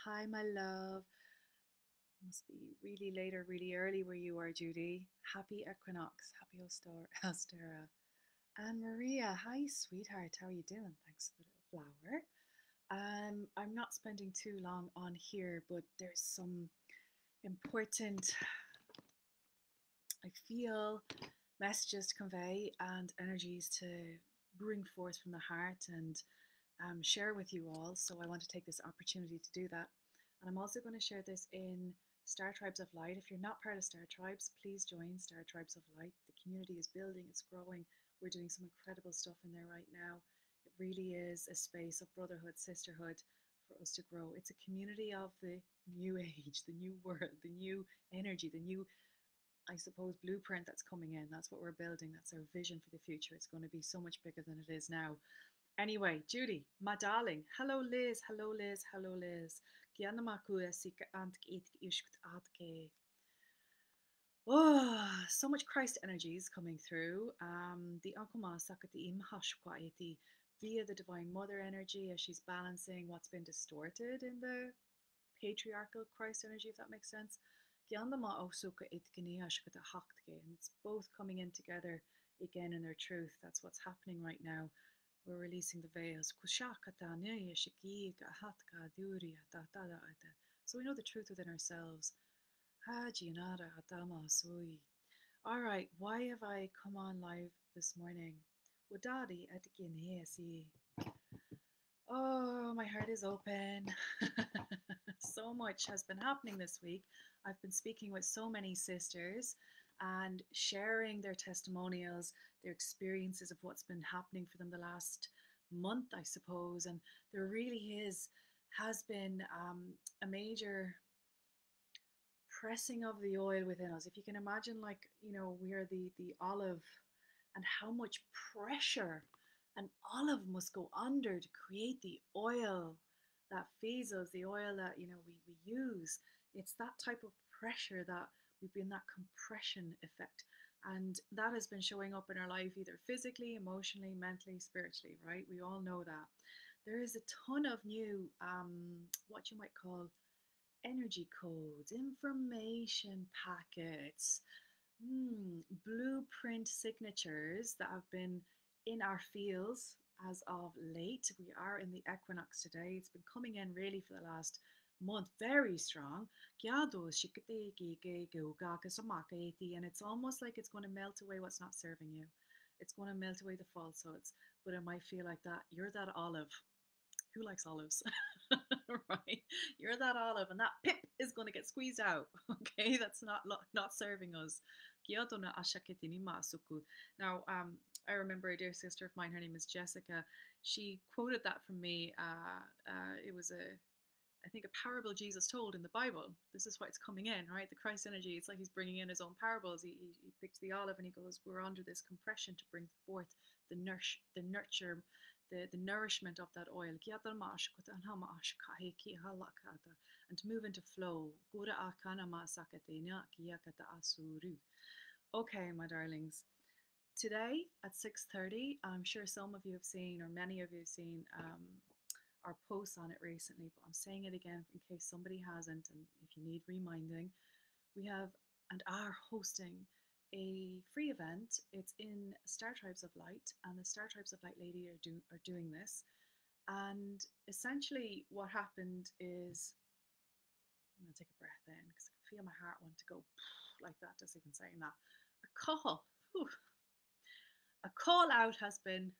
Hi, my love. Must be really late or really early where you are, Judy. Happy Equinox. Happy Ostera. And Maria, hi, sweetheart. How are you doing? Thanks for the little flower. I'm not spending too long on here, but there's some important, I feel, messages to convey and energies to bring forth from the heart and share with you all. So I want to take this opportunity to do that. And I'm also going to share this in Star Tribes of Light. If you're not part of Star Tribes, please join Star Tribes of Light. The community is building, it's growing. We're doing some incredible stuff in there right now. It really is a space of brotherhood, sisterhood for us to grow. It's a community of the new age, the new world, the new energy, the new, I suppose, blueprint that's coming in. That's what we're building. That's our vision for the future. It's going to be so much bigger than it is now. Anyway, Judy, my darling. Hello, Liz. Hello, Liz. Hello, Liz. Oh, so much Christ energies coming through. The Akuma Sakati Imhashkwaiti via the Divine Mother energy as she's balancing what's been distorted in the patriarchal Christ energy, if that makes sense. Gyandama Osuka Itkini Ashkata Haktke, and it's both coming in together again in their truth. That's what's happening right now. We're releasing the veils. So we know the truth within ourselves. All right, why have I come on live this morning? Oh, my heart is open. So much has been happening this week. I've been speaking with so many sisters and sharing their testimonials, their experiences of what's been happening for them the last month, I suppose. And there really has been a major pressing of the oil within us. If you can imagine, like, we are the olive, and how much pressure an olive must go under to create the oil that feeds us, the oil that we use. It's that type of pressure that we've been, that compression effect. And that has been showing up in our life either physically, emotionally, mentally, spiritually, right? We all know that. There is a ton of new, what you might call energy codes, information packets, blueprint signatures that have been in our fields as of late. We are in the equinox today. It's been coming in really for the last month, very strong. And it's almost like it's going to melt away what's not serving you. It's going to melt away the falsehoods, but it might feel like that. You're that olive. Who likes olives? Right? You're that olive, and that pip is going to get squeezed out. Okay, that's not serving us. Now, I remember a dear sister of mine. Her name is Jessica. She quoted that from me. It was I think, a parable Jesus told in the Bible. This is why it's coming in, right? The Christ energy. It's like he's bringing in his own parables. He picks the olive and he goes, "We're under this compression to bring forth the nurture, the nourishment of that oil, and to move into flow." Okay, my darlings. Today at 6:30, I'm sure some of you have seen, or many of you have seen, our posts on it recently, but I'm saying it again in case somebody hasn't, and if you need reminding, we have and are hosting a free event. It's in Star Tribes of Light, and the Star Tribes of Light lady are doing this. And essentially, what happened is, I'm going to take a breath in because I can feel my heart want to go like that, just even saying that. A call out has been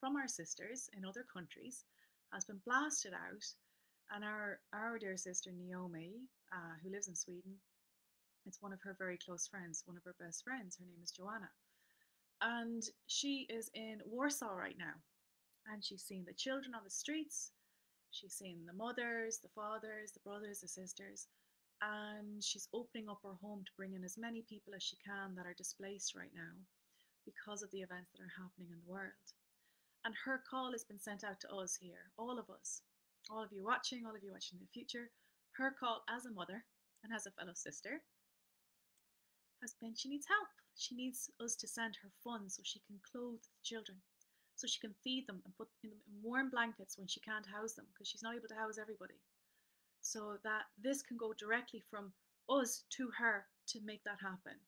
from our sisters in other countries, has been blasted out, and our dear sister Niomi, who lives in Sweden, it's one of her very close friends, one of her best friends. Her name is Joanna, and she is in Warsaw right now, and she's seen the children on the streets. She's seen the mothers, the fathers, the brothers, the sisters, and she's opening up her home to bring in as many people as she can that are displaced right now because of the events that are happening in the world. And her call has been sent out to us here, all of us, all of you watching in the future. Her call as a mother and as a fellow sister has been she needs help. She needs us to send her funds so she can clothe the children, so she can feed them and put them in warm blankets when she can't house them, because she's not able to house everybody. so that this can go directly from us to her to make that happen.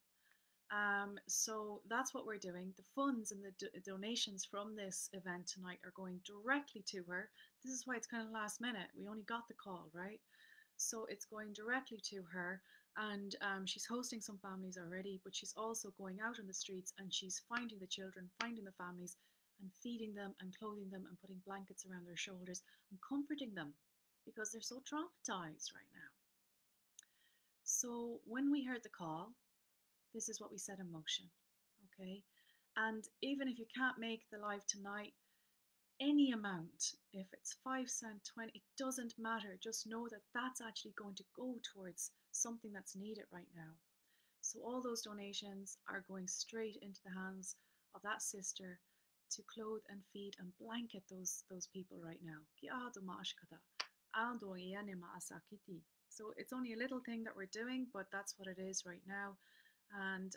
So that's what we're doing. The funds and the donations from this event tonight are going directly to her. This is why it's kind of last minute. We only got the call, right? So it's going directly to her, and she's hosting some families already, but she's also going out on the streets and she's finding the children, finding the families, and feeding them and clothing them and putting blankets around their shoulders and comforting them because they're so traumatized right now. So when we heard the call, this is what we set in motion, okay? And even if you can't make the live tonight, any amount, if it's 5 cents, 20, it doesn't matter. Just know that that's actually going to go towards something that's needed right now. So all those donations are going straight into the hands of that sister to clothe and feed and blanket those people right now. So it's only a little thing that we're doing, but that's what it is right now. And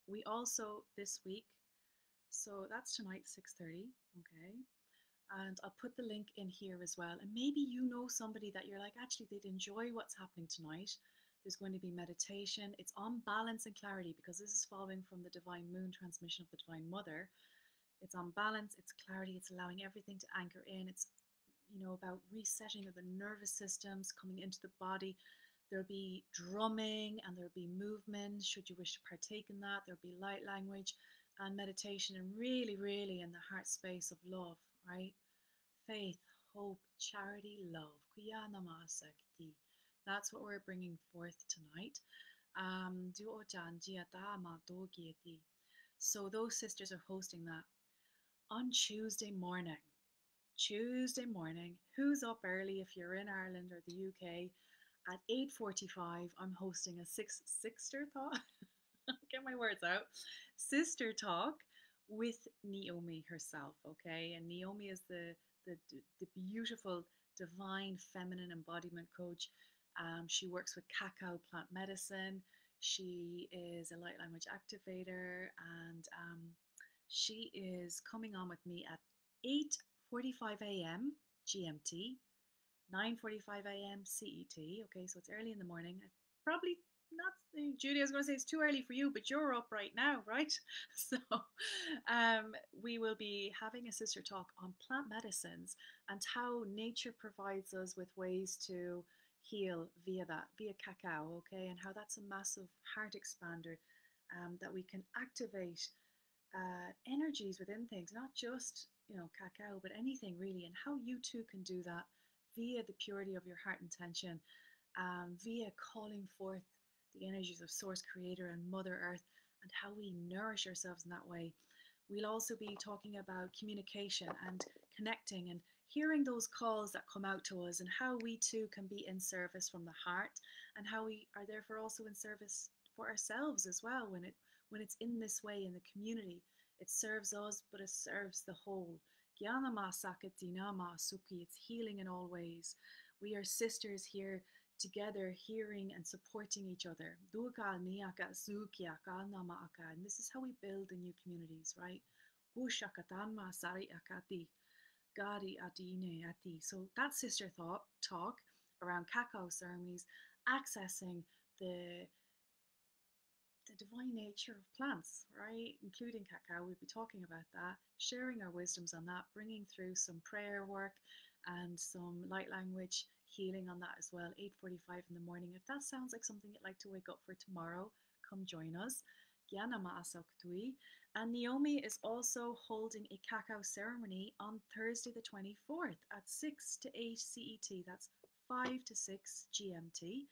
we also this week, so that's tonight 6:30, okay, and I'll put the link in here as well. And maybe you know somebody that you're like, actually they'd enjoy what's happening tonight. There's going to be meditation. It's on balance and clarity because this is following from the Divine Moon transmission of the Divine Mother. It's on balance, it's clarity, it's allowing everything to anchor in. It's, about resetting of the nervous systems coming into the body. There'll be drumming and there'll be movement should you wish to partake in that. There'll be light language and meditation, and really, really in the heart space of love, right? Faith, hope, charity, love. That's what we're bringing forth tonight. So those sisters are hosting that on Tuesday morning. Tuesday morning. Who's up early if you're in Ireland or the UK? At 8:45, I'm hosting a sister talk. Get my words out. Sister talk with Niomi herself, okay? And Niomi is the beautiful divine feminine embodiment coach. She works with Cacao plant medicine. She is a light language activator, and she is coming on with me at 8:45 a.m. GMT, 9:45 a.m. CET. Okay, so it's early in the morning. Probably not, Judy, I was going to say it's too early for you, but you're up right now, right? So we will be having a sister talk on plant medicines and how nature provides us with ways to heal via cacao, okay, and how that's a massive heart expander, that we can activate energies within things, not just cacao, but anything really, and how you too can do that via the purity of your heart intention, via calling forth the energies of Source Creator and Mother Earth, and how we nourish ourselves in that way. We'll also be talking about communication and connecting and hearing those calls that come out to us, and how we too can be in service from the heart, and how we are therefore also in service for ourselves as well when it's in this way in the community. It serves us, but it serves the whole. It's healing in all ways. We are sisters here together, hearing and supporting each other. And this is how we build the new communities, right? So that sister talk around cacao ceremonies, accessing the divine nature of plants, right? Including cacao. We'll be talking about that, sharing our wisdoms on that, bringing through some prayer work and some light language healing on that as well. 8:45 in the morning. If that sounds like something you'd like to wake up for tomorrow, come join us. And Niomi is also holding a cacao ceremony on Thursday the 24th at 6 to 8 CET. That's 5 to 6 GMT.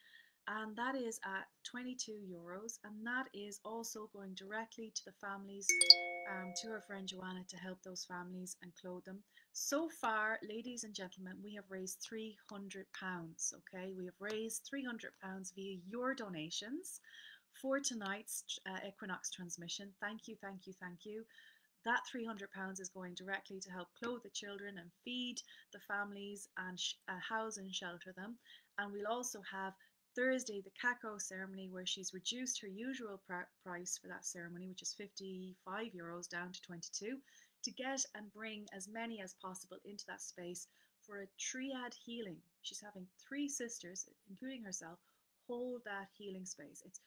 And that is at €22, and that is also going directly to the families, to her friend Joanna, to help those families and clothe them. So far, ladies and gentlemen, we have raised £300. Okay, we have raised £300 via your donations for tonight's Equinox transmission. Thank you, thank you, thank you. That £300 is going directly to help clothe the children and feed the families and house and shelter them. And we'll also have Thursday, the Cacao Ceremony, where she's reduced her usual price for that ceremony, which is €55, down to 22, to get and bring as many as possible into that space for a triad healing. She's having 3 sisters, including herself, hold that healing space. It's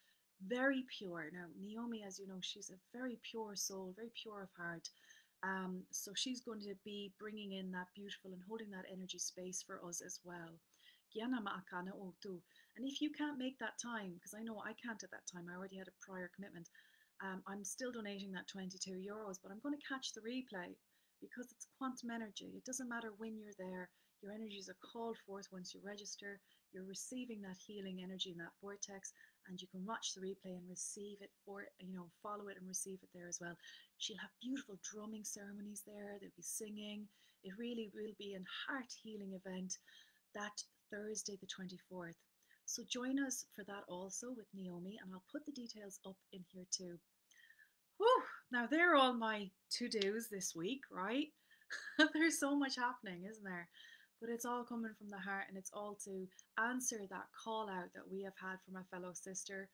very pure. Now, Niomi, as you know, she's a very pure soul, very pure of heart. So she's going to be bringing in that beautiful and holding that energy space for us as well. And if you can't make that time, because I know I can't at that time, I already had a prior commitment, I'm still donating that €22, but I'm going to catch the replay because it's quantum energy. It doesn't matter when you're there. Your energies are called forth once you register. You're receiving that healing energy in that vortex, and you can watch the replay and receive it follow it and receive it there as well. She'll have beautiful drumming ceremonies there. They'll be singing. It really will be a heart healing event that Thursday the 24th. So join us for that also with Niomi, and I'll put the details up in here too. Whew, now they're all my to-dos this week, right? There's so much happening, isn't there? But it's all coming from the heart, and it's all to answer that call out that we have had from a fellow sister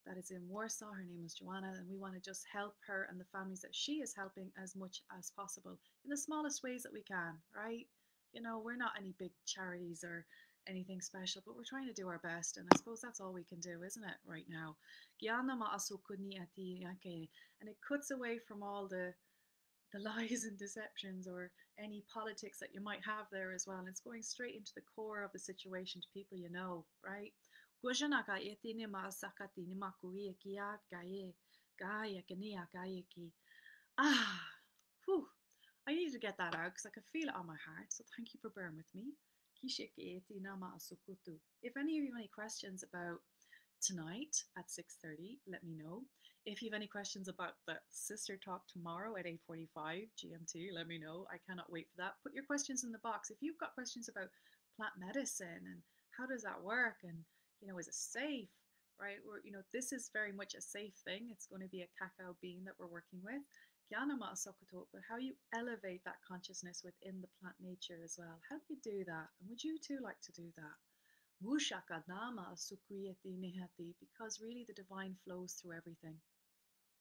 that is in Warsaw. Her name is Joanna, and we want to just help her and the families that she is helping as much as possible in the smallest ways that we can, right? We're not any big charities or anything special, but we're trying to do our best, and I suppose that's all we can do, isn't it, right now? And it cuts away from all the lies and deceptions or any politics that you might have there as well. And it's going straight into the core of the situation to people you know, right? Ah, whew. I needed to get that out because I could feel it on my heart. So thank you for bearing with me. If any of you have any questions about tonight at 6:30, let me know. If you have any questions about the sister talk tomorrow at 8:45 GMT, let me know. I cannot wait for that. Put your questions in the box. If you've got questions about plant medicine and how does that work, and is it safe, right? This is very much a safe thing. It's going to be a cacao bean that we're working with. But how you elevate that consciousness within the plant nature as well. How do you do that? And would you too like to do that? Because really the divine flows through everything.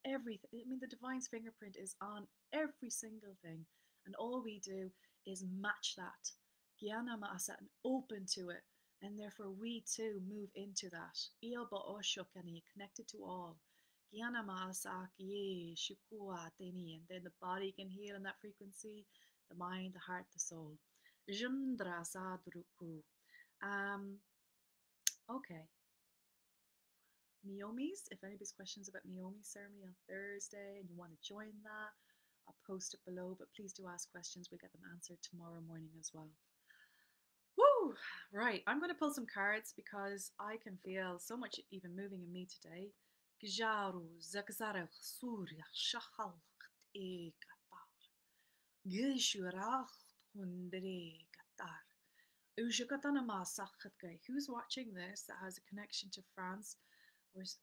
Everything. I mean, the divine's fingerprint is on every single thing, and all we do is match that. And open to it, and therefore we too move into that. Connected to all. And then the body can heal in that frequency, the mind, the heart, the soul. Okay. Niomi's, if anybody's questions about Niomi's ceremony on Thursday and you want to join that, I'll post it below, but please do ask questions. We'll get them answered tomorrow morning as well. Woo! Right, I'm going to pull some cards because I can feel so much even moving in me today. Gjaru zakzarach surya shachalcht e katar. Gishurach hundre katar. Who's watching this that has a connection to France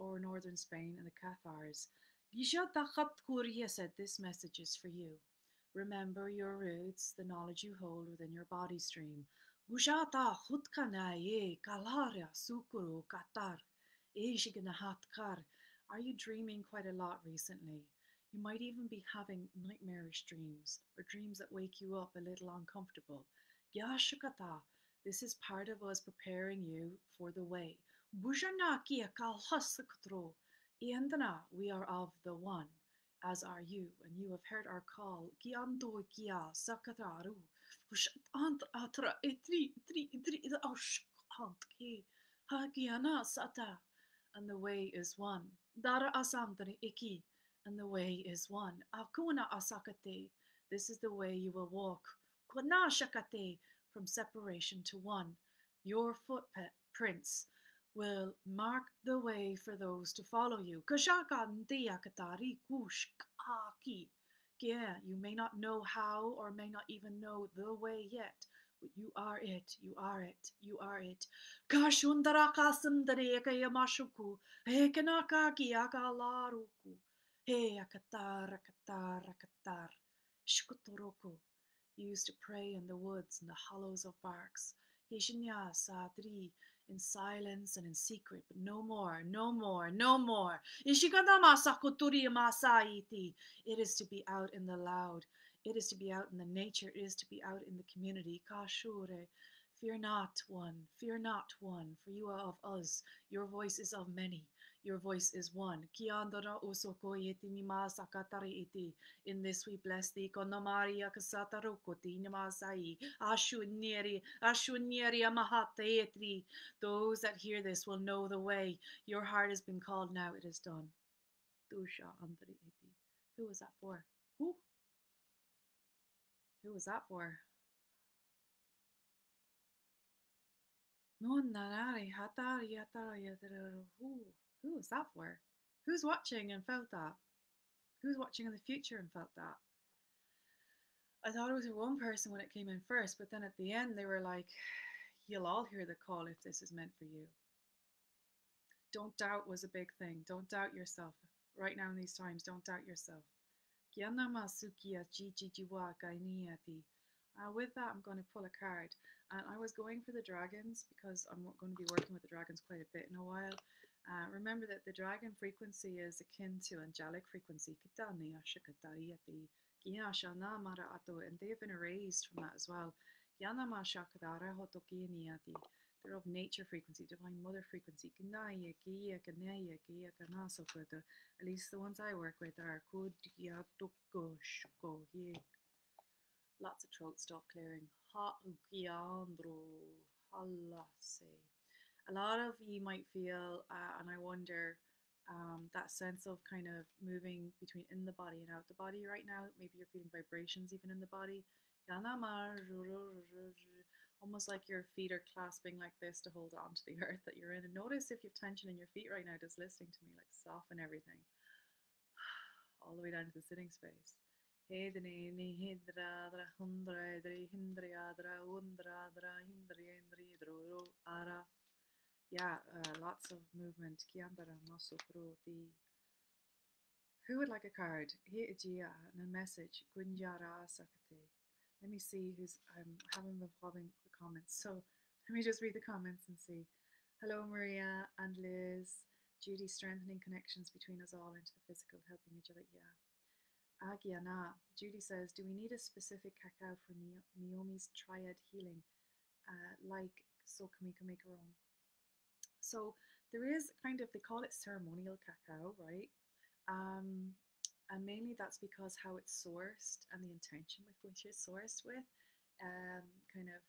or northern Spain and the Cathars? Gisha said this message is for you. Remember your roots, the knowledge you hold within your body stream. Gushata hutkanaye kalaria sukuru katar. Are you dreaming quite a lot recently? You might even be having nightmarish dreams or dreams that wake you up a little uncomfortable. Yashukata, this is part of us preparing you for the way. We are of the one, as are you, and you have heard our call. And the way is one. Dara asandri iki, and the way is one. Akuna asakate, this is the way you will walk. Kuna shakate, from separation to one. Your footprints will mark the way for those to follow you. Yeah, you may not know how or may not even know the way yet, but you are it, you are it, you are it. You used to pray in the woods and the hollows of barks. In silence and in secret, but no more, no more, no more. It is to be out in the loud. It is to be out in the nature. It is to be out in the community. Kashure. Fear not one, fear not one, for you are of us. Your voice is of many. Your voice is one. Kiandara usoko yeti nima sakatari iti. In this we bless thee. Konamari akasatarukuti nimasai. Ashunieri amahate etri. Those that hear this will know the way. Your heart has been called now. It is done. Dusha andri iti. Who was that for? Who? Who was that for? No, nanari hatari hatari hatari. Who was that for? Who's watching and felt that? Who's watching in the future and felt that? I thought it was one person when it came in first, but then at the end they were like, "You'll all hear the call if this is meant for you." Don't doubt was a big thing. Don't doubt yourself. Right now in these times, don't doubt yourself. With that, I'm going to pull a card. And I was going for the dragons because I'm going to be working with the dragons quite a bit in a while. Remember that the dragon frequency is akin to angelic frequency. And they have been erased from that as well. They're of nature frequency, divine mother frequency. At least the ones I work with are lots of throat stuff clearing. A lot of you might feel, and I wonder, that sense of kind of moving between in the body and out the body right now. Maybe you're feeling vibrations even in the body. Almost like your feet are clasping like this to hold on to the earth that you're in. And notice if you have tension in your feet right now, just listening to me, like soften everything all the way down to the sitting space. Yeah, lots of movement. Who would like a card? And a message. Let me see who's. I haven't been following the comments, so let me just read the comments and see. Hello, Maria and Liz. Judy, strengthening connections between us all into the physical, helping each other. Yeah. Agiana. Judy says, do we need a specific cacao for Niomi's triad healing? Like, so can we make our own? So there is kind of, they call it ceremonial cacao, right? Um, and mainly that's because how it's sourced and the intention with which it's sourced with kind of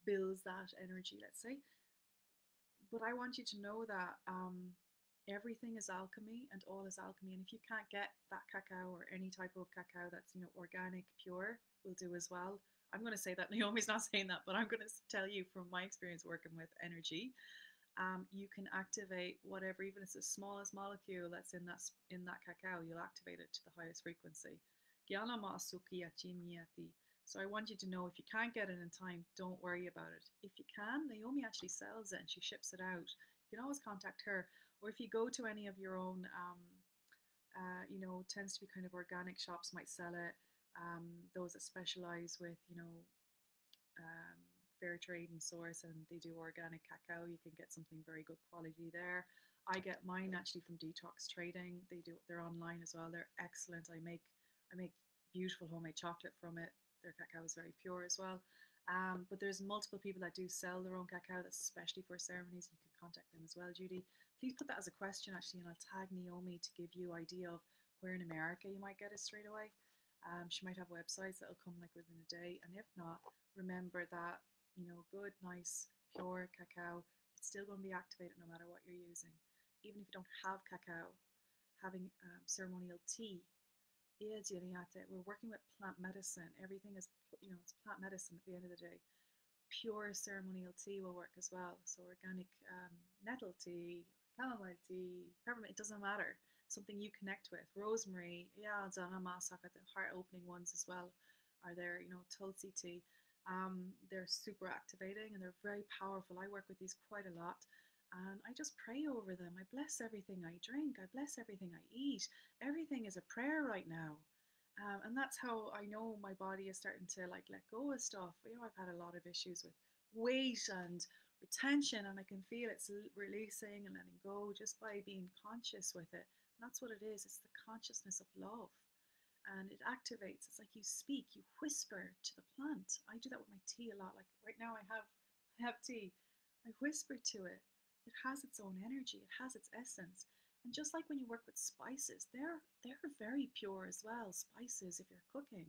builds that energy, let's say. But I want you to know that everything is alchemy and all is alchemy. And if you can't get that cacao or any type of cacao that's, organic, pure, will do as well. I'm going to say that. Naomi's not saying that, but I'm going to tell you from my experience working with energy. You can activate whatever, even if it's the smallest molecule that's in that cacao, you'll activate it to the highest frequency. So I want you to know, if you can't get it in time, don't worry about it. If you can, Naomi actually sells it and she ships it out. You can always contact her. Or if you go to any of your own, tends to be kind of organic shops might sell it. Those that specialize with, um, fair trade and source, and they do organic cacao, you can get something very good quality there. I get mine actually from Detox Trading. They're online as well. They're excellent. I make beautiful homemade chocolate from it. Their cacao is very pure as well. But there's multiple people that do sell their own cacao, that's especially for ceremonies. You can contact them as well, Judy. Please put that as a question actually, and I'll tag Naomi to give you idea of where in America you might get it straight away. She might have websites that'll come like within a day, and if not, remember that good, nice, pure cacao, it's still going to be activated no matter what you're using. Even if you don't have cacao, having ceremonial tea, we're working with plant medicine. Everything is, it's plant medicine at the end of the day. Pure ceremonial tea will work as well. So organic nettle tea, chamomile tea, peppermint, it doesn't matter. Something you connect with. Rosemary, yeah, the heart opening ones as well are there, tulsi tea. They're super activating and they're very powerful. I work with these quite a lot. And I just pray over them. I bless everything I drink. I bless everything I eat. Everything is a prayer right now. And that's how I know my body is starting to like let go of stuff. I've had a lot of issues with weight and retention, and I can feel it's releasing and letting go just by being conscious with it. And that's what it is. It's the consciousness of love. and it activates. It's like you speak, you whisper to the plant. I do that with my tea a lot. Like right now, I have tea. I whisper to it. It has its own energy. It has its essence. And just like when you work with spices, they're very pure as well. Spices, if you're cooking,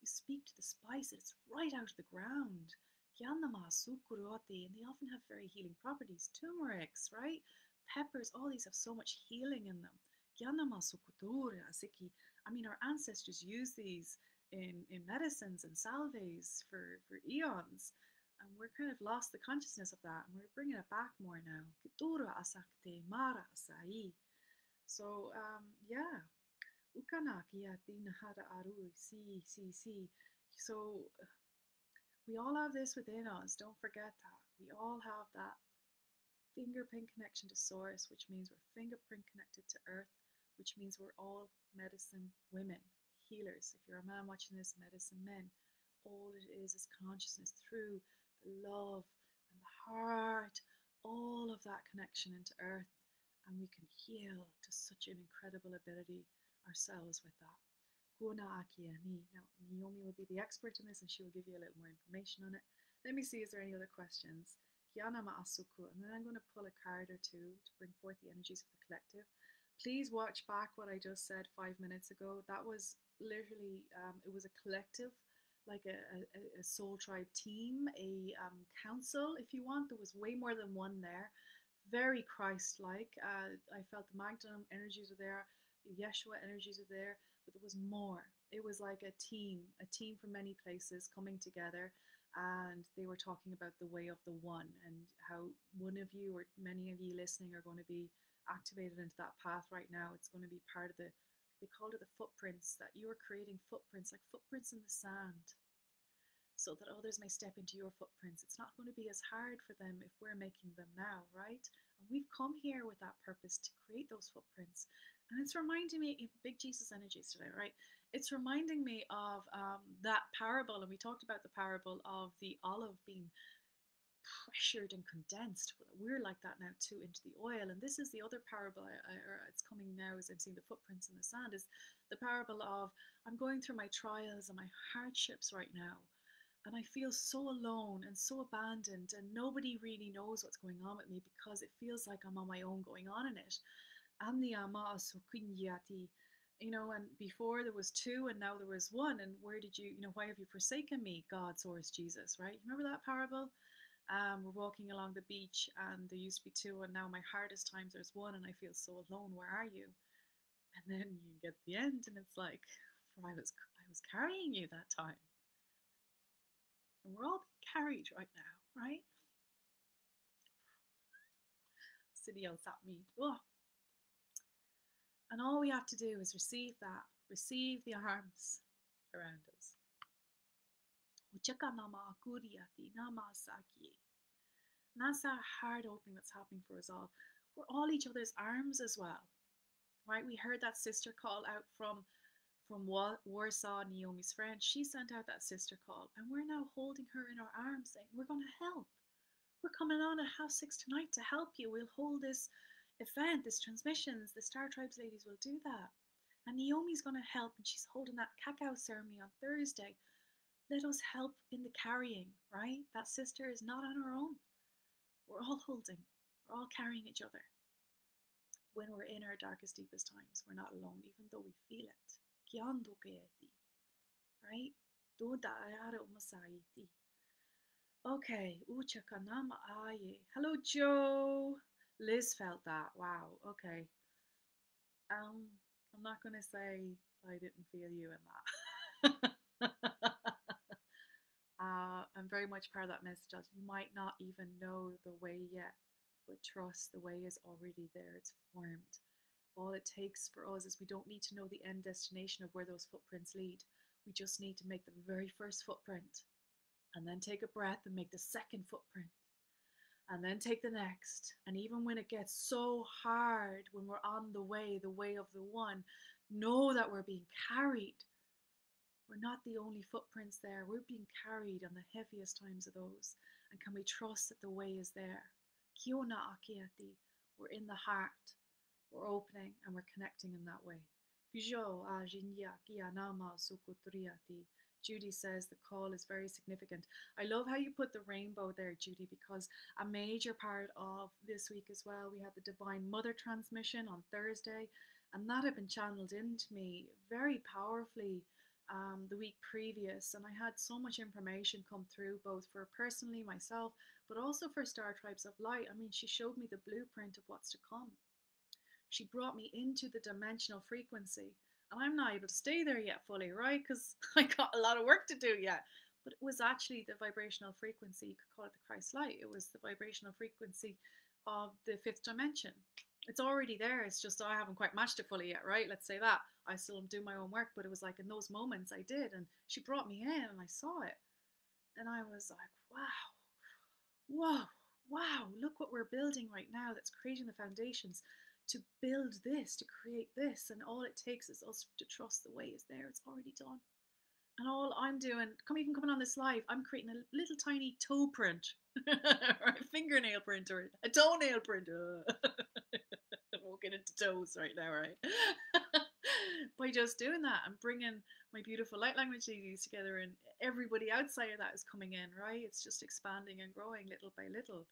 you speak to the spice. It's right out of the ground. Yanama, sukuroti, and they often have very healing properties. Turmerics, right? Peppers, all these have so much healing in them. Yanama, sukutura, asiki. I mean, our ancestors used these in medicines and salves for eons. And we're kind of lost the consciousness of that, and we're bringing it back more now. Kitura asakte mara asai. So, yeah. Ukanaki atina hara aru si. So, we all have this within us. Don't forget that. We all have that fingerprint connection to source, which means we're fingerprint connected to earth, which means we're all medicine women, healers. If you're a man watching this, medicine men. All it is consciousness through the love and the heart, all of that connection into earth, and we can heal to such an incredible ability ourselves with that. Guna Akia Ni. Now, Niomi will be the expert in this and she will give you a little more information on it. Let me see, is there any other questions? Kiana Ma'asuku. And then I'm going to pull a card or two to bring forth the energies of the collective. Please watch back what I just said 5 minutes ago. That was literally, it was a collective, like a soul tribe team, a council, if you want. There was way more than one there. Very Christ-like. I felt the Magdalene energies were there, Yeshua energies were there, but there was more. It was like a team from many places coming together, and they were talking about the way of the one and how one of you or many of you listening are going to be activated into that path right now. It's going to be part of they called it the footprints, that you are creating footprints, like footprints in the sand, so that others may step into your footprints. It's not going to be as hard for them if we're making them now, right? And we've come here with that purpose to create those footprints. And it's reminding me, big Jesus energies today, right? It's reminding me of that parable, and we talked about the parable of the olive being pressured and condensed. We're like that now too, into the oil. And this is the other parable, or it's coming now as I'm seeing the footprints in the sand, is the parable of, I'm going through my trials and my hardships right now, and I feel so alone and so abandoned, and nobody really knows what's going on with me because it feels like I'm on my own going on in it. And the ama sukunyati, and before there was two and now there was one. And where did you, why have you forsaken me, God, source, Jesus, right? Remember that parable? We're walking along the beach and there used to be two, and now my hardest times there's one, and I feel so alone. Where are you? And then you get the end, and it's like, for I was carrying you that time. And we're all being carried right now, right? Sidios at me. Oh. And all we have to do is receive that, receive the arms around us. And that's that heart opening that's happening for us all. We're all each other's arms as well, right? We heard that sister call out from Warsaw, Naomi's friend. She sent out that sister call, and we're now holding her in our arms, saying, we're going to help. We're coming on at 6:30 tonight to help you. We'll hold this event, this transmissions. The Star Tribes ladies will do that. And Naomi's going to help, and she's holding that Cacao Ceremony on Thursday. Let us help in the carrying, right? That sister is not on her own. We're all holding. We're all carrying each other. When we're in our darkest, deepest times, we're not alone, even though we feel it. Right? Okay. Hello, Joe. Liz felt that. Wow. Okay. I'm not gonna say I didn't feel you in that. I'm very much part of that message. You might not even know the way yet, but trust, the way is already there. It's formed. All it takes for us is we don't need to know the end destination of where those footprints lead. We just need to make the very first footprint, and then take a breath and make the second footprint, and then take the next. And even when it gets so hard, when we're on the way of the one, know that we're being carried. We're not the only footprints there. We're being carried on the heaviest times of those. And can we trust that the way is there? Kiona akiati. We're in the heart. We're opening and we're connecting in that way. Judy says the call is very significant. I love how you put the rainbow there, Judy, because a major part of this week as well, we had the Divine Mother transmission on Thursday, and that had been channeled into me very powerfully the week previous. And I had so much information come through, both for personally myself, but also for Star Tribes of Light. I mean, she showed me the blueprint of what's to come. She brought me into the dimensional frequency. And I'm not able to stay there yet fully, right? Because I got a lot of work to do yet. But it was actually the vibrational frequency. You could call it the Christ light. It was the vibrational frequency of the fifth dimension. It's already there. It's just I haven't quite matched it fully yet, right? Let's say that. I still am doing my own work, but it was like in those moments I did. And she brought me in and I saw it. And I was like, wow, whoa, wow, look what we're building right now that's creating the foundations to build this, to create this. And all it takes is us to trust the way is there. It's already done. And all I'm doing, even coming on this live, I'm creating a little tiny toe print, or a fingernail print, or a toenail print. I'm walking into toes right now, right? By just doing that and bringing my beautiful light language ladies together, and everybody outside of that is coming in, right? It's just expanding and growing little by little,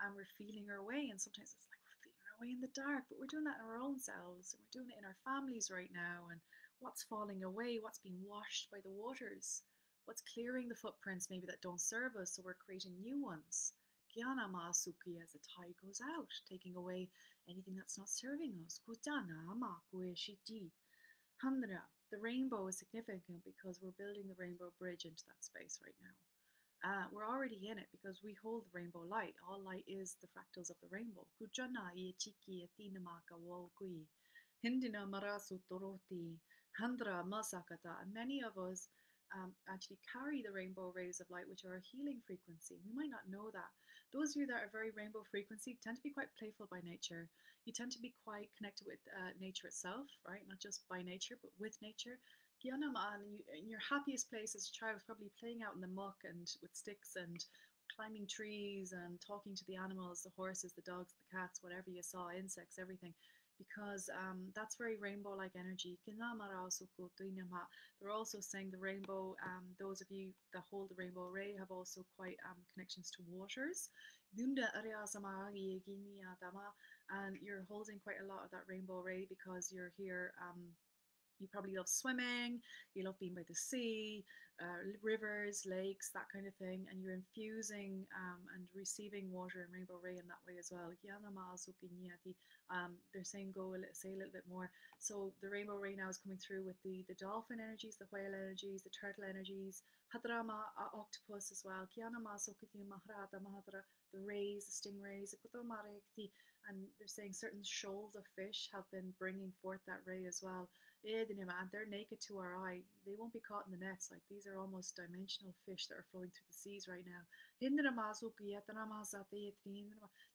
and we're feeling our way. And sometimes it's like we're feeling our way in the dark, but we're doing that in our own selves, and we're doing it in our families right now. And what's falling away, what's being washed by the waters, what's clearing the footprints maybe that don't serve us, so we're creating new ones. Gyana Masuki, as the tide goes out, taking away anything that's not serving us. Kutana Makueshiti. Handra. The rainbow is significant because we're building the rainbow bridge into that space right now. We're already in it because we hold the rainbow light. All light is the fractals of the rainbow. Kujana ye chiki etinamaka wokui. Hindina marasu toroti. Handra masakata. And many of us actually carry the rainbow rays of light, which are a healing frequency. We might not know that. Those of you that are very rainbow frequency tend to be quite playful by nature. You tend to be quite connected with nature itself, right? Not just by nature, but with nature. Gyanama, in your happiest place as a child was probably playing out in the muck and with sticks and climbing trees and talking to the animals, the horses, the dogs, the cats, whatever you saw, insects, everything, because that's very rainbow-like energy. They're also saying the rainbow, those of you that hold the rainbow ray have also quite connections to waters. And you're holding quite a lot of that rainbow ray because you're here. You probably love swimming, you love being by the sea, rivers, lakes, that kind of thing, and you're infusing and receiving water and rainbow ray in that way as well. They're saying say a little bit more. So the rainbow ray now is coming through with the dolphin energies, the whale energies, the turtle energies, hadrama octopus as well. The rays, the stingrays, and they're saying certain shoals of fish have been bringing forth that ray as well. They're naked to our eye. They won't be caught in the nets. Like, these are almost dimensional fish that are flowing through the seas right now. They're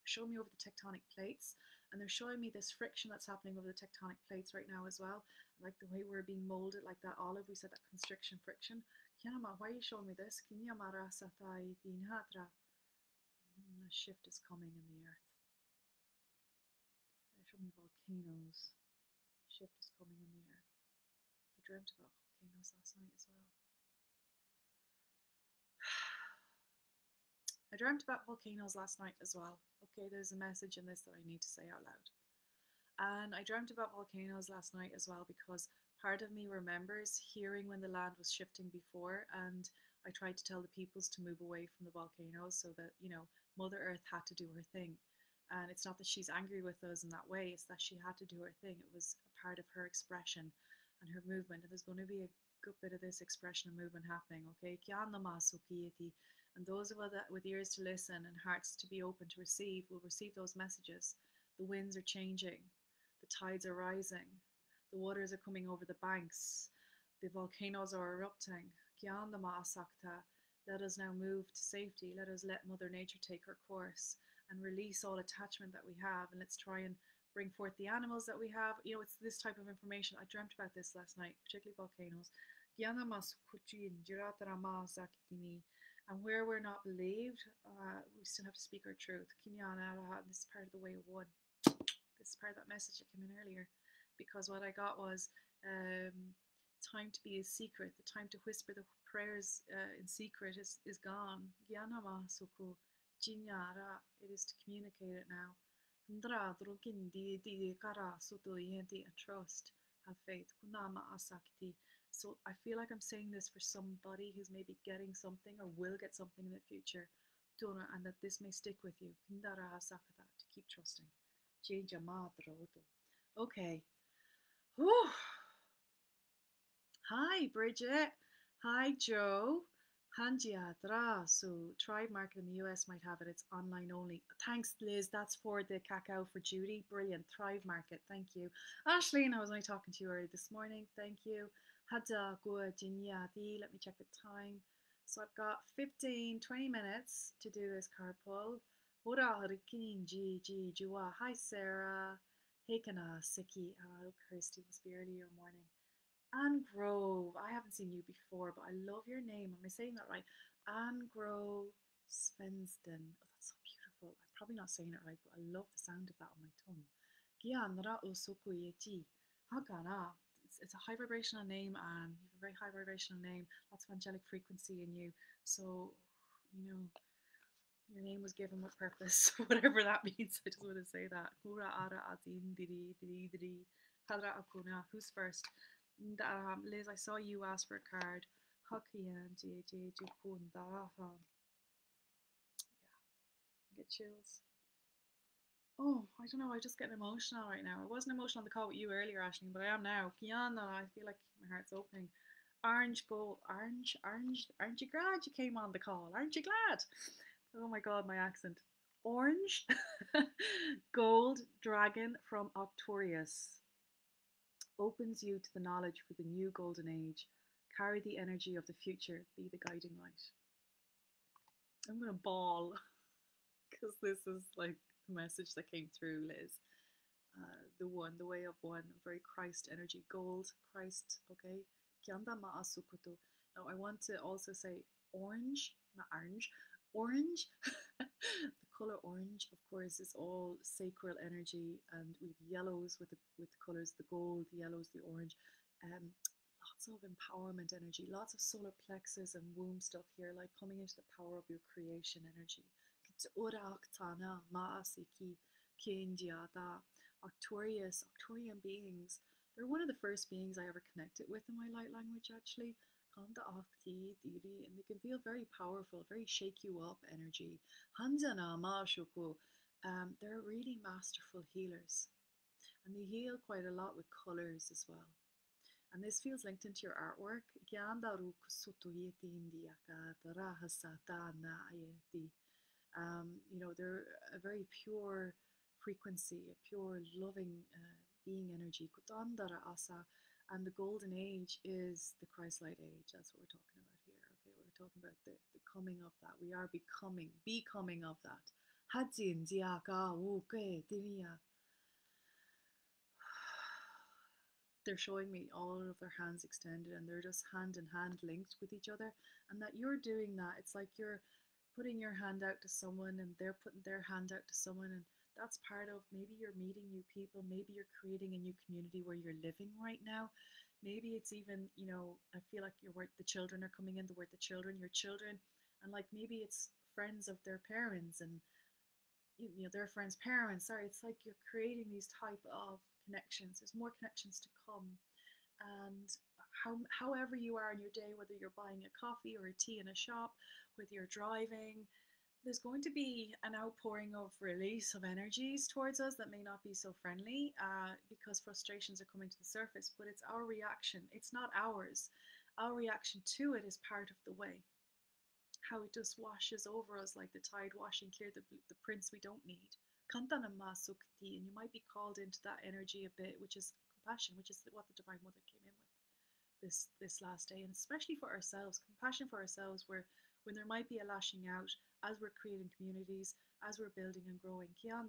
showing me over the tectonic plates, and they're showing me this friction that's happening over the tectonic plates right now as well. Like the way we're being molded, like that olive, we said that constriction friction. Why are you showing me this? A shift is coming in the earth. They show me volcanoes. Shift is coming in the earth. I dreamt about volcanoes last night as well. I dreamt about volcanoes last night as well. Okay, there's a message in this that I need to say out loud. And I dreamt about volcanoes last night as well because part of me remembers hearing when the land was shifting before, and I tried to tell the peoples to move away from the volcanoes so that, Mother Earth had to do her thing. And it's not that she's angry with us in that way, it's that she had to do her thing. It was a part of her expression and her movement. And there's going to be a good bit of this expression and movement happening, okay? And those of us with ears to listen and hearts to be open to receive will receive those messages. The winds are changing, the tides are rising, the waters are coming over the banks, the volcanoes are erupting. Let us now move to safety. Let us let Mother Nature take her course and release all attachment that we have, and let's try and bring forth the animals that we have. It's this type of information. I dreamt about this last night, particularly volcanoes. And where we're not believed, we still have to speak our truth. This is part of the way of one. This is part of that message that came in earlier, because what I got was Time to be a secret, the time to whisper the prayers in secret is gone. Gyanama suku jinyara, it is to communicate it now. Ndra drugindi di kara suto yenti and trust, have faith. Kunama asakti. So I feel like I'm saying this for somebody who's maybe getting something or will get something in the future. Dona, and that this may stick with you. Kindara asakata, to keep trusting. Jinja madra. Okay. Whew. Hi, Bridget. Hi, Joe. Hanjiadra. So, Tribe Market in the US might have it. It's online only. Thanks, Liz. That's for the cacao for Judy. Brilliant. Thrive Market. Thank you. Ashleen, I was only talking to you earlier this morning. Thank you. Hada Gua Jinyadi. Let me check the time. So, I've got 15, 20 minutes to do this card pull. Hora Harikin Ji Ji Jua. Hi, Sarah. Hey, Kana Siki. Oh, Kirsty must be early your morning. Anne Grove. I haven't seen you before, but I love your name. Am I saying that right? Anne Grove Svensson. Oh, that's so beautiful. I'm probably not saying it right, but I love the sound of that on my tongue. Gianra Osokuyeji. Hagana. It's a high vibrational name, Anne. You have a very high vibrational name. Lots of angelic frequency in you. So, you know, your name was given with purpose, whatever that means. I just want to say that. Kura ara adin diri diri diri. Padra akuna. Who's first? Liz, I saw you ask for a card. Hakian JJ Jukunda. Yeah, get chills. Oh, I don't know. I'm just getting emotional right now. I wasn't emotional on the call with you earlier, Ashling, but I am now. Kiana, I feel like my heart's opening. Orange gold, orange. Aren't you glad you came on the call? Aren't you glad? Oh my god, my accent. Orange gold dragon from Octorius opens you to the knowledge for the new golden age. Carry the energy of the future, be the guiding light. I'm gonna bawl because this is like the message that came through, Liz. The one, the way of one, very Christ energy, gold, Christ, okay? Kianda maasukuto. Now I want to also say orange, not orange, orange. The color orange, of course, is all sacral energy, and we've yellows with the colors, the gold, the yellows, the orange. Lots of empowerment energy, lots of solar plexus and womb stuff here, like coming into the power of your creation energy. Arcturian beings. They're one of the first beings I ever connected with in my light language, actually. And they can feel very powerful, very shake you up energy. They're really masterful healers. And they heal quite a lot with colors as well. And this feels linked into your artwork. You know, they're a very pure frequency, a pure loving being energy. And the golden age is the Christ-light age. That's what we're talking about here. Okay, we're talking about the coming of that. We are becoming of that. They're showing me all of their hands extended, and they're just hand in hand linked with each other, and that you're doing that. It's like you're putting your hand out to someone and they're putting their hand out to someone, and that's part of maybe you're meeting new people, maybe you're creating a new community where you're living right now. Maybe it's even, you know, I feel like your word, the children are coming in, the word the children, your children, and like maybe it's friends of their parents, and you know their friends' parents. Sorry, it's like you're creating these type of connections. There's more connections to come, and however you are in your day, whether you're buying a coffee or a tea in a shop, whether you're driving, there's going to be an outpouring of release of energies towards us that may not be so friendly because frustrations are coming to the surface, but it's our reaction. It's not ours. Our reaction to it is part of the way. How it just washes over us like the tide washing clear the prints we don't need. Kantanama sukti, and you might be called into that energy a bit, which is compassion, which is what the Divine Mother came in with this last day, and especially for ourselves, compassion for ourselves, where when there might be a lashing out as we're creating communities, as we're building and growing. I don't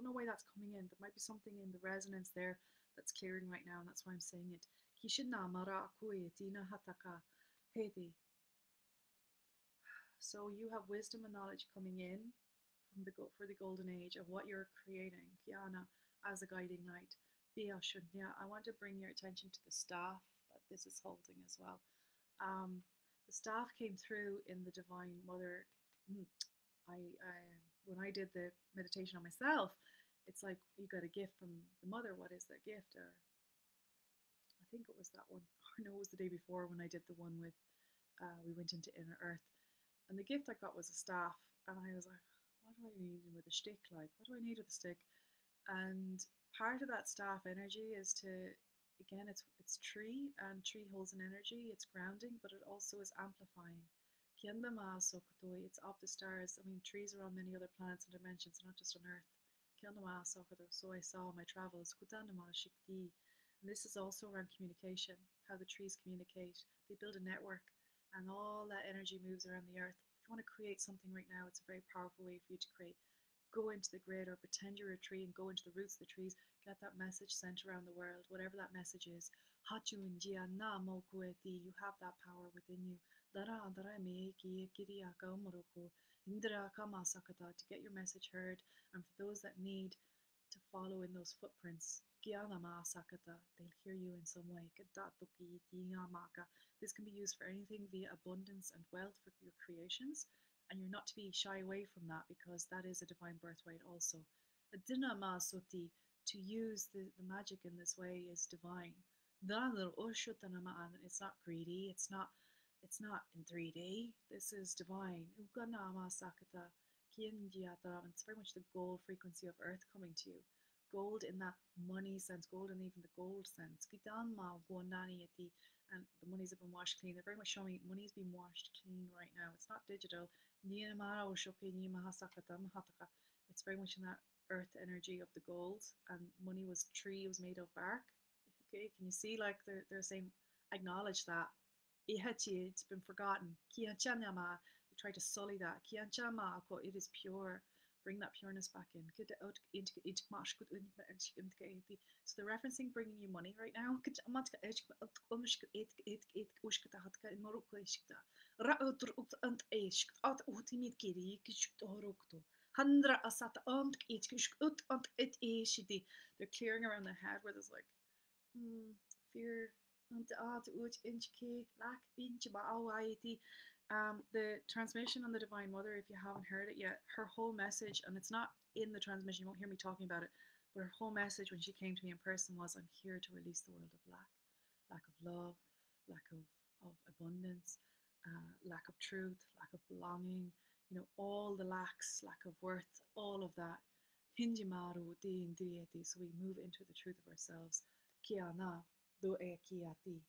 know why that's coming in. There might be something in the resonance there that's clearing right now, and that's why I'm saying it. So you have wisdom and knowledge coming in from for the golden age of what you're creating, Kiana, as a guiding light. Yeah, I want to bring your attention to the staff that this is holding as well. Um, the staff came through in the Divine Mother. Mm, I when I did the meditation on myself, it's like you got a gift from the mother. What is that gift? Or I think it was that one. Or no, it was the day before when I did the one with we went into inner earth, and the gift I got was a staff, and I was like, what do I need with a stick? Like, what do I need with a stick? And part of that staff energy is to, again, it's tree, and tree holds an energy. It's grounding, but it also is amplifying. Kiandama Sokoto, it's of the stars. I mean, trees are on many other planets and dimensions, not just on Earth. Kiandama Sokoto, so I saw on my travels. Kutanama Shikti. And this is also around communication, how the trees communicate. They build a network, and all that energy moves around the Earth. If you want to create something right now, it's a very powerful way for you to create. Go into the grid or pretend you're a tree and go into the roots of the trees. Get that message sent around the world, whatever that message is. You have that power within you. To get your message heard, and for those that need to follow in those footprints, they'll hear you in some way. This can be used for anything via abundance and wealth for your creations, and you're not to be shy away from that because that is a divine birthright also. Adinama Soti, to use the magic in this way is divine. It's not greedy, it's not in 3D. This is divine. Uganama Sakata. It's very much the gold frequency of earth coming to you. Gold in that money sense, gold in even the gold sense. And the monies have been washed clean. They're very much showing money's being washed clean right now. It's not digital. It's very much in that earth energy of the gold. And money was tree, it was made of bark. Okay, can you see like they're saying acknowledge that. It's been forgotten. We try to sully that. It is pure. Bring that pureness back in. So they're referencing bringing you money right now. They're clearing around the head where there's like fear. The transmission on the Divine Mother, if you haven't heard it yet, her whole message, and it's not in the transmission, you won't hear me talking about it, but her whole message when she came to me in person was, I'm here to release the world of lack of love, lack of abundance, lack of truth, lack of belonging, all the lacks, lack of worth, all of that. Hinjimaru so we move into the truth of ourselves. Kiana do e kiati.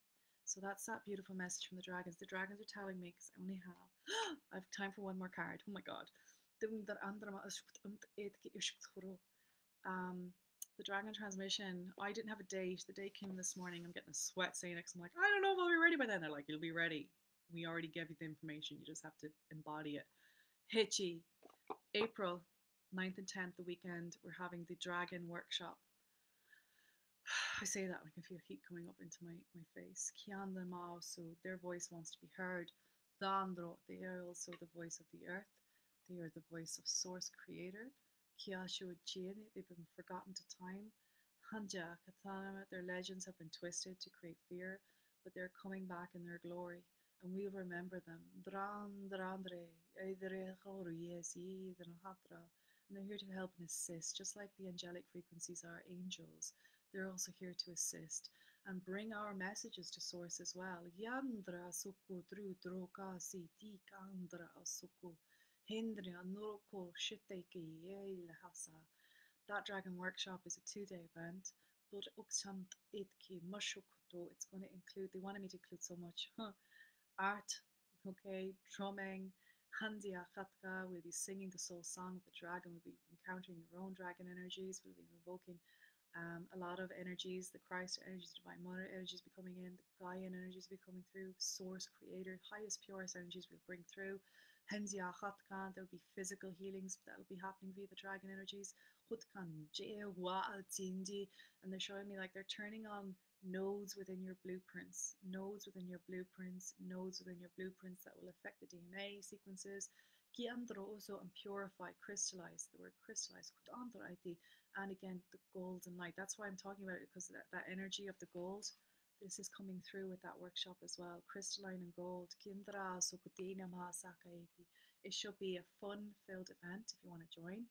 So that's that beautiful message from the dragons. The dragons are telling me, because I only have I have time for one more card. Oh my god. Um, the dragon transmission, I didn't have a date. The date came this morning. I'm getting a sweat saying it because I'm like, I don't know if I'll be ready by then. They're like, you'll be ready. We already gave you the information. You just have to embody it. Hitchy, April 9th and 10th, the weekend, we're having the dragon workshop. I say that, I can feel heat coming up into my face. Kianda Mao, so their voice wants to be heard. Dandro, they are also the voice of the earth. They are the voice of Source Creator. Kiashu Jin, they've been forgotten to time. Hanja, Katana, their legends have been twisted to create fear, but they're coming back in their glory, and we'll remember them. And they're here to help and assist, just like the angelic frequencies are angels. They're also here to assist and bring our messages to Source as well. Yandra suku dru droka si ti kandra suku hindra nuroko shiteki hasa. That dragon workshop is a 2-day event. But ukchant itki mashukoto. It's going to include, they wanted me to include so much. Art, okay, drumming, Handia Khatka, we'll be singing the soul song of the dragon, we'll be encountering your own dragon energies, we'll be invoking a lot of energies, the Christ energies, Divine Mother energies be coming in, the Gaian energies be coming through, Source Creator, highest, purest energies we'll bring through. Henzia Hatkan, there'll be physical healings that'll be happening via the dragon energies. Hutkan, and they're showing me like they're turning on nodes within your blueprints, nodes within your blueprints, nodes within your blueprints that will affect the DNA sequences. also, and purify, crystallize, the word crystallize, and again, the golden light. That's why I'm talking about it, because that energy of the gold, this is coming through with that workshop as well. Crystalline and gold. It should be a fun-filled event if you want to join.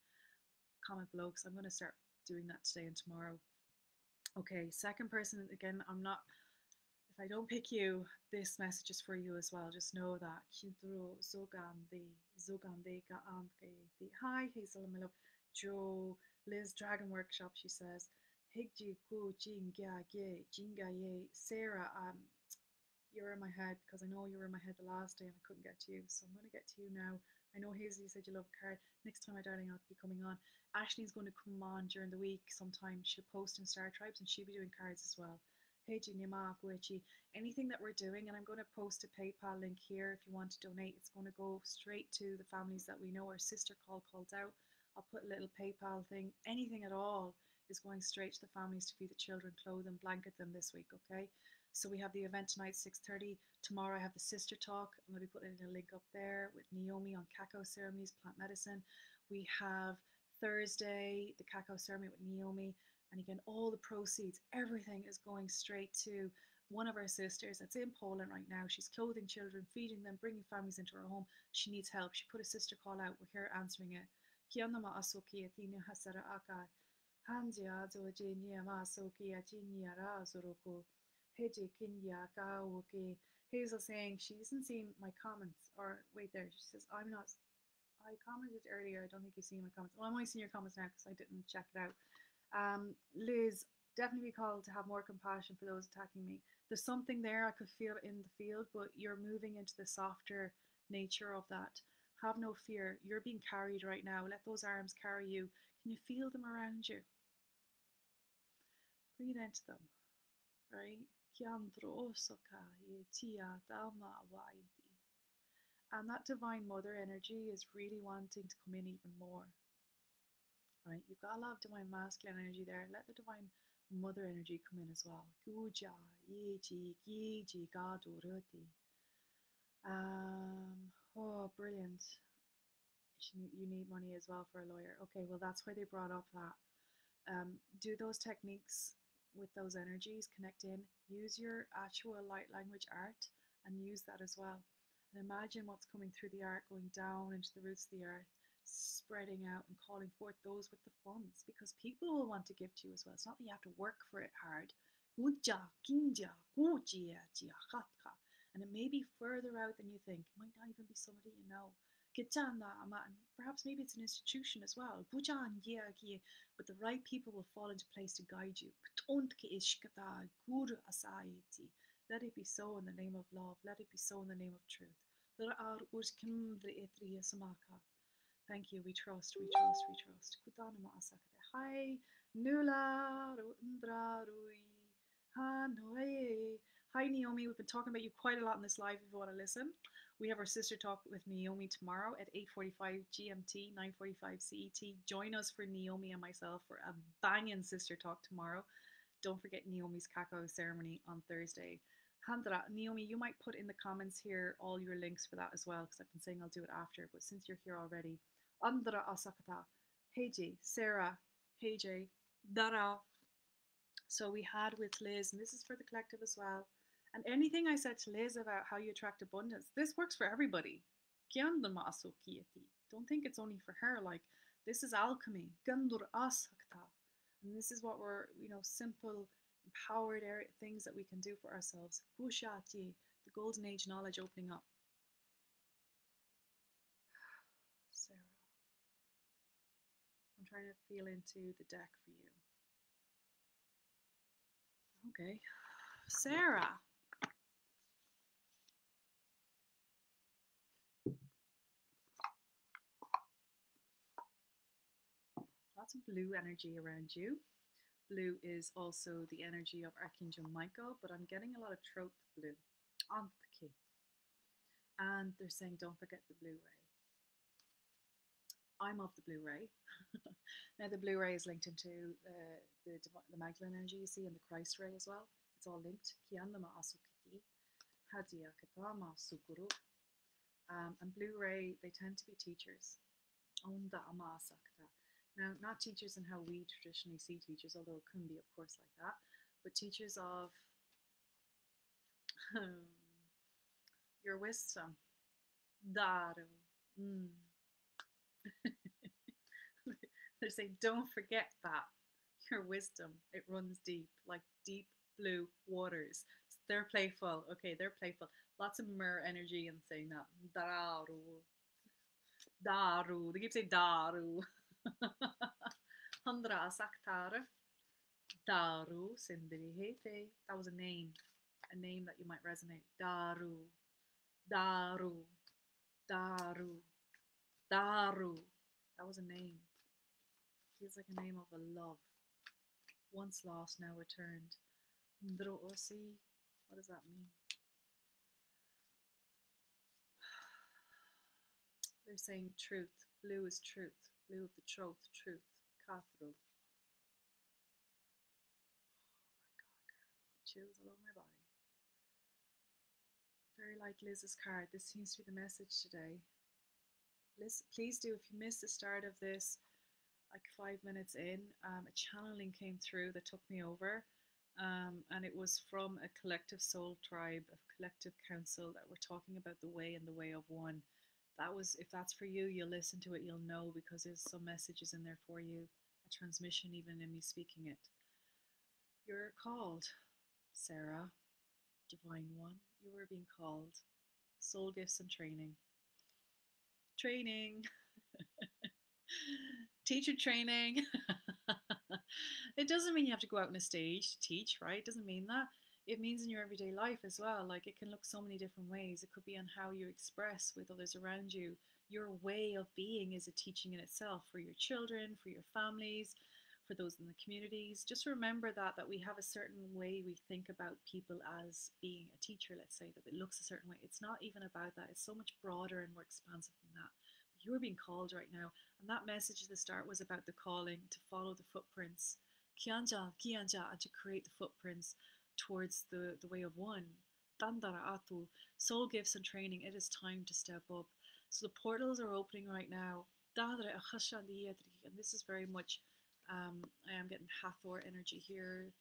Comment below, because I'm going to start doing that today and tomorrow. Okay, second person, again, I'm not, if I don't pick you, this message is for you as well. Just know that. Hi, Hazel, my love. Jo, Liz Dragon Workshop, she says. Higji Gu Jingya Ye Jingya Ye. Sarah, you're in my head because I know you were in my head the last day and I couldn't get to you. So I'm going to get to you now. I know Hazel, you said you love a card. Next time, my darling, I'll be coming on. Ashley's going to come on during the week sometime. She'll post in Star Tribes and she'll be doing cards as well. Anything that we're doing, and I'm going to post a PayPal link here if you want to donate. It's going to go straight to the families that we know. Our sister called out. I'll put a little PayPal thing. Anything at all is going straight to the families to feed the children, clothe them, blanket them this week, okay? So we have the event tonight, 6:30. Tomorrow I have the sister talk. I'm going to be putting a link up there with Niomi on Cacao Ceremonies, plant medicine. We have Thursday, the Cacao Ceremony with Niomi. And again, all the proceeds, everything is going straight to one of our sisters that's in Poland right now. She's clothing children, feeding them, bringing families into her home. She needs help. She put a sister call out. We're here answering it. Hazel saying she hasn't seen my comments. Or wait there, she says, I'm not. I commented earlier. I don't think you've seen my comments. Well, I'm only seeing your comments now because I didn't check it out. Liz, definitely be called to have more compassion for those attacking me. There's something there I could feel in the field, but you're moving into the softer nature of that. Have no fear. You're being carried right now. Let those arms carry you. Can you feel them around you? Breathe into them, right? And that divine mother energy is really wanting to come in even more. Right, you've got a lot of divine masculine energy there. Let the divine mother energy come in as well. Oh, brilliant. You need money as well for a lawyer. Okay, well, that's why they brought up that. Do those techniques with those energies, connect in, use your actual light language art and use that as well. And imagine what's coming through the art, going down into the roots of the earth, spreading out and calling forth those with the funds, because people will want to give to you as well. It's not that you have to work for it hard. And it may be further out than you think. It might not even be somebody you know. Perhaps maybe it's an institution as well. But the right people will fall into place to guide you. Let it be so in the name of love. Let it be so in the name of truth. Thank you. We trust. We trust. We trust. Hi, Nula Hanoi. Hi, Niomi. We've been talking about you quite a lot in this live if you want to listen. We have our sister talk with Niomi tomorrow at 8:45 GMT, 9:45 CET. Join us for Niomi and myself for a banging sister talk tomorrow. Don't forget Naomi's Cacao Ceremony on Thursday. Handra, Naomi, you might put in the comments here all your links for that as well, because I've been saying I'll do it after, but since you're here already. Andra Asakata, Heiji, Sarah, Heiji, Dara. So we had with Liz, and this is for the collective as well. And anything I said to Liz about how you attract abundance, this works for everybody. Don't think it's only for her. Like, this is alchemy. And this is what we're, simple, empowered things that we can do for ourselves. The golden age knowledge opening up. Sarah. I'm trying to feel into the deck for you. Okay. Sarah. Lots of blue energy around you. Blue is also the energy of Archangel Michael, but I'm getting a lot of throat blue. And they're saying, don't forget the blue ray. I'm of the blue ray. Now the blue ray is linked into the Magdalene energy you see, and the Christ ray as well. It's all linked. And Blu-ray, they tend to be teachers. Onda amasakta. Now, not teachers in how we traditionally see teachers, although it can be, of course, like that, but teachers of your wisdom. Daru. Mm. They're saying, don't forget that. Your wisdom, it runs deep, like deep blue waters. So they're playful. Okay, they're playful. Lots of mer energy in saying that. Daru. Daru. They keep saying Daru. Handra Saktar. Daru Sindrihete. That was a name. A name that you might resonate. Daru. Daru. Daru. Daru. That was a name. Feels like a name of a love. Once lost, now returned. Ndroosi. What does that mean? They're saying truth. Blue is truth. Blue of the throat, truth. Kathru. Oh my god, girl. Chills all over my body. Very like Liz's card. This seems to be the message today. Liz, please do, if you missed the start of this, like 5 minutes in, a channeling came through that took me over. And it was from a collective soul tribe, a collective council that were talking about the way and the way of one. That was, if that's for you, you'll listen to it, you'll know, because there's some messages in there for you, a transmission even in me speaking it. You're called, Sarah, Divine One. You were being called. Soul gifts and training. Training. Teacher training. It doesn't mean you have to go out on a stage to teach, right? It doesn't mean that. It means in your everyday life as well. Like, it can look so many different ways. It could be on how you express with others around you. Your way of being is a teaching in itself for your children, for your families, for those in the communities. Just remember that we have a certain way we think about people as being a teacher, let's say, that it looks a certain way. It's not even about that. It's so much broader and more expansive than that. But you're being called right now. And that message at the start was about the calling to follow the footprints. Kianja, kianja, and to create the footprints towards the way of one. Dandara atu, soul gifts and training. It is time to step up. So the portals are opening right now. And this is very much, I am getting Hathor energy here.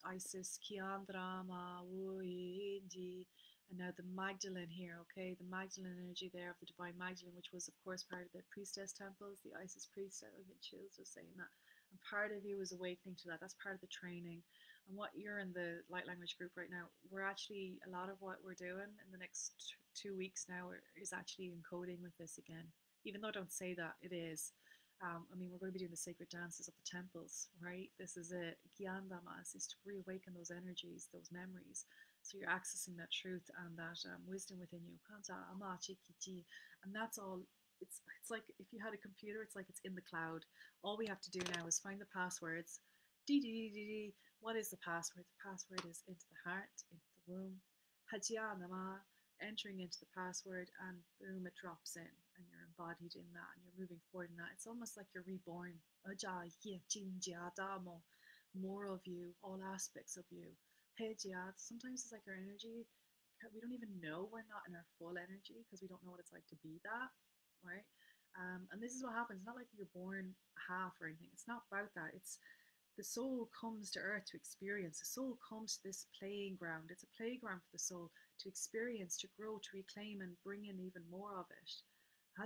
Isis, Kiandrama, Wuindi, and now the Magdalene here, okay? The Magdalene energy there of the Divine Magdalene, which was, of course, part of the priestess temples, the Isis priestess. I get chills just saying that. And part of you is awakening to that. That's part of the training. And what you're in the light language group right now, we're actually, a lot of what we're doing in the next 2 weeks now is actually encoding with this again. Even though I don't say that, it is. I mean, we're going to be doing the sacred dances of the temples, right? This is it. Gyandamas is to reawaken those energies, those memories. So you're accessing that truth and that wisdom within you. And that's all. It's like if you had a computer, it's like it's in the cloud. All we have to do now is find the passwords. What is the password? The password is into the heart, into the womb. Hajianama, entering into the password, and boom, it drops in, and you're embodied in that, and you're moving forward in that. It's almost like you're reborn. More of you, all aspects of you. Sometimes it's like our energy, we don't even know we're not in our full energy because we don't know what it's like to be that, right? And this is what happens. It's not like you're born half or anything. It's not about that. It's the soul comes to earth to experience. The soul comes to this playing ground. It's a playground for the soul to experience, to grow, to reclaim, and bring in even more of it. To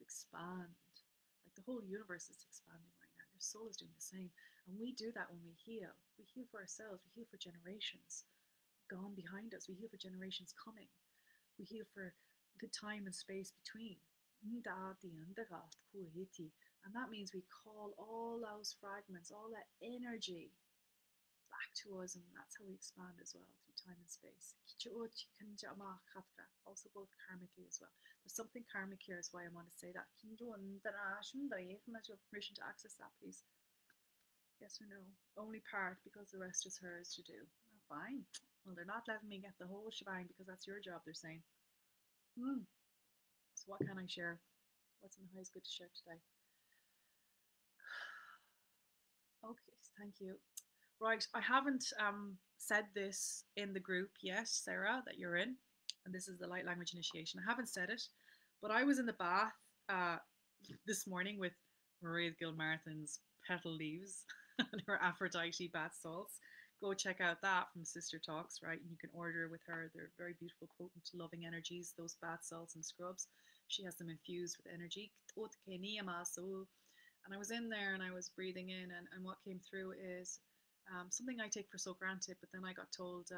expand. Like the whole universe is expanding right now. Your soul is doing the same. And we do that when we heal. We heal for ourselves. We heal for generations gone behind us. We heal for generations coming. We heal for the time and space between. And that means we call all those fragments, all that energy back to us, and that's how we expand as well through time and space. Also both karmically as well. There's something karmic here is why I want to say that. Permission to access that, please. Yes or no? Only part, because the rest is hers to do. Oh, fine. Well, they're not letting me get the whole shebang because that's your job, they're saying. So what can I share? What's in the highest good to share today? Okay, thank you. Right, I haven't said this in the group yet, Sarah, that you're in. And this is the light language initiation. I haven't said it, but I was in the bath uh, this morning with Maria Gilmartin's Petal Leaves and her Aphrodite bath salts. Go check out that from Sister Talks, right? And you can order with her. They're very beautiful, potent, loving energies, those bath salts and scrubs. She has them infused with energy. And I was in there and I was breathing in, and what came through is something I take for so granted, but then I got told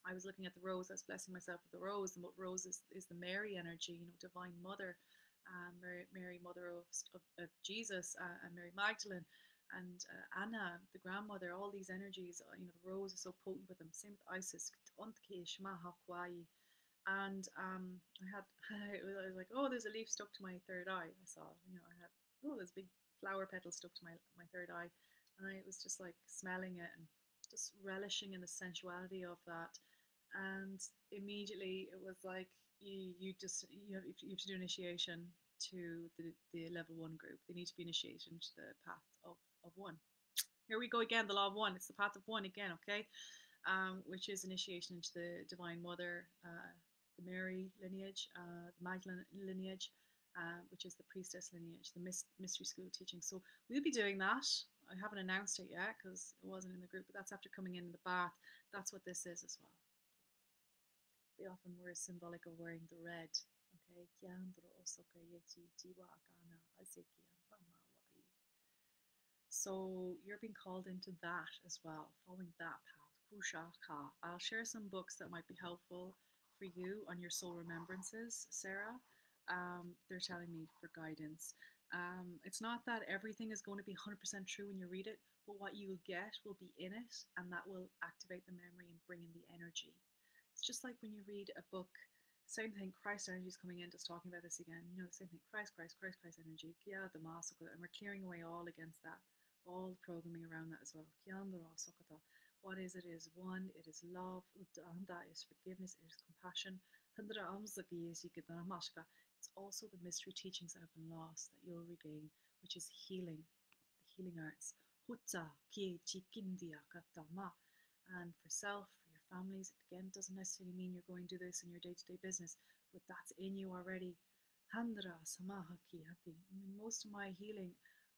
I was looking at the rose. I was blessing myself with the rose. The rose is the Mary energy, Divine Mother, Mary Mother of Jesus, and Mary Magdalene, and Anna, the grandmother. All these energies, the rose is so potent with them. Same with Isis. And I had, I was like, oh, there's a leaf stuck to my third eye. I saw, I had, oh, there's big flower petals stuck to my third eye. And I was just like smelling it and just relishing in the sensuality of that. And immediately it was like, you have to do initiation to the level 1 group. They need to be initiated into the path of 1. Here we go again, the law of 1. It's the path of 1 again, okay? Which is initiation into the Divine Mother, the Mary lineage, the Magdalene lineage, which is the priestess lineage, the mystery school teaching. So we'll be doing that. I haven't announced it yet because it wasn't in the group, but that's after coming in the bath. That's what this is as well. They often were symbolic of wearing the red. Okay. So you're being called into that as well, following that path. I'll share some books that might be helpful for you on your soul remembrances, Sarah. They're telling me for guidance. It's not that everything is going to be 100% true when you read it, but what you will get will be in it, and that will activate the memory and bring in the energy. It's just like when you read a book, same thing, Christ energy is coming in, just talking about this again. Same thing, Christ energy. And we're clearing away all against that, all the programming around that as well. What is it? It is 1, it is love, that is forgiveness, it is compassion. It's also the mystery teachings that have been lost that you'll regain, which is healing, the healing arts. And for self, for your families, again, it doesn't necessarily mean you're going to do this in your day-to-day business, but that's in you already. Most of my healing,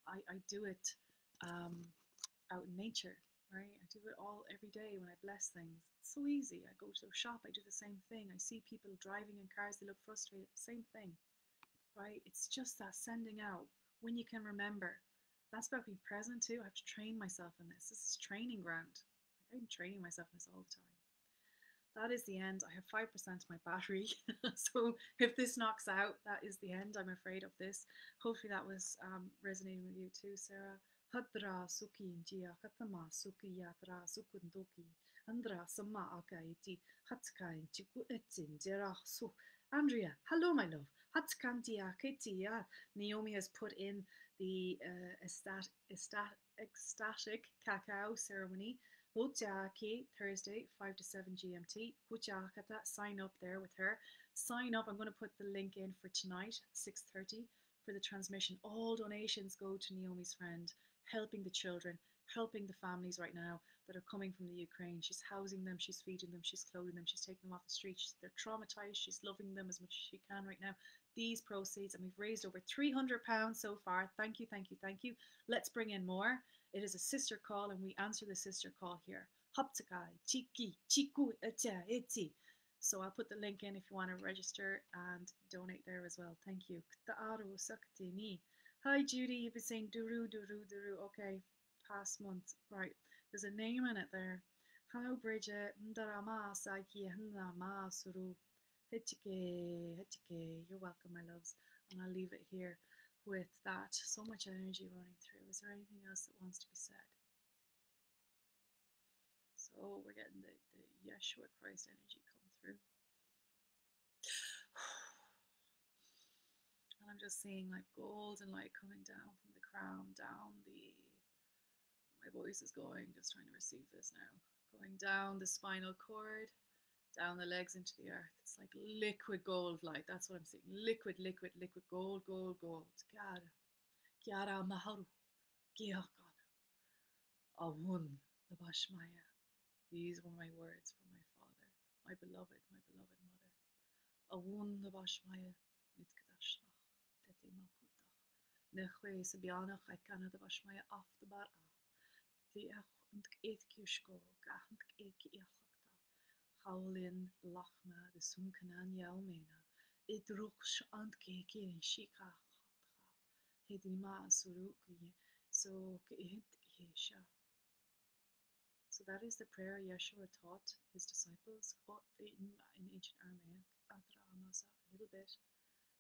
I do it out in nature, right? I do it all every day when I bless things. It's so easy. I go to a shop, I do the same thing. I see people driving in cars, they look frustrated, same thing, right? It's just that sending out when you can remember. That's about being present too. I have to train myself in this. This is training ground. Like, I'm training myself in this all the time. That is the end. I have 5% of my battery. So if this knocks out, that is the end, I'm afraid, of this. Hopefully that was resonating with you too, Sarah. Hadra suki njia katama suki yatra sukundoki andra sama akaiti hatkai chiku etin jera su. Andrea, hello my love. Hatkantia ketia. Niomi has put in the ecstatic cacao ceremony. Hojaki, Thursday, 5 to 7 GMT. Hujakata, sign up there with her. Sign up. I'm going to put the link in for tonight, 6:30, for the transmission. All donations go to Naomi's friend, helping the children, helping the families right now that are coming from the Ukraine. She's housing them, she's feeding them, she's clothing them, she's taking them off the streets. They're traumatized. She's loving them as much as she can right now. These proceeds, and we've raised over £300 so far. Thank you, thank you, thank you. Let's bring in more. It is a sister call, and we answer the sister call here. Haptakai, chiki, chiku, echa, eti. So I'll put the link in if you want to register and donate there as well. Thank you. Hi Judy, you've been saying duru, duru, duru. Okay, past month. Right, there's a name in it there. Hello Bridget. Ndarama Saki Hnama Suru. Hitchike, Hitchike. You're welcome, my loves. And I'll leave it here with that. So much energy running through. Is there anything else that wants to be said? So we're getting the Yeshua Christ energy come through. And I'm just seeing like golden light coming down from the crown, down the, my voice is going, just trying to receive this now. Going down the spinal cord, down the legs into the earth. It's like liquid gold light. That's what I'm seeing. Liquid, liquid, liquid gold, gold, gold. God. Kiara Maharu. Kiakana. Awun. Labashmaya. These were my words from my father, my beloved mother. Awun the Bashmaya Mitkadashlach, Teti Makutach, Nechwe Sabianach, I canna the Bashmaya off the bar. Liach and Etkirsko, Gahant Eki Yachakta, Howlin Lachma, the Sunkanan Yalmena, Idruksh and Keki and Shika Hedima Suruki, so Gehit Yesha. So that is the prayer Yeshua taught his disciples in ancient Aramaic, Adra a little bit.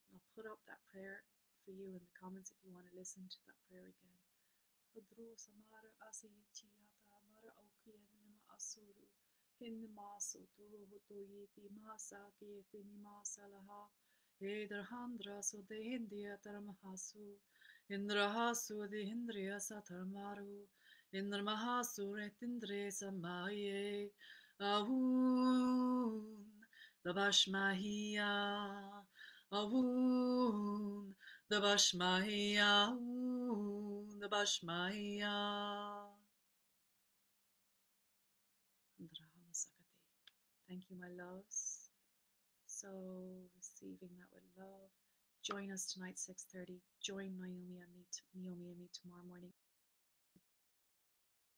And I'll put up that prayer for you in the comments if you want to listen to that prayer again. Hadro samara asiyata mara aukia nima asuru. Hinma soturu hutoyeti masa kiyeti nima salaha. Heder handra so de hindia tarmahasu. Indrahasu de hindriya satarmaru. Indramahasu retindre samaye. Ahun. The Bashmahia. Ahun. The Bashmaya, the Bashmaya. Thank you, my loves. So, receiving that with love. Join us tonight, 6:30. Join Niomi and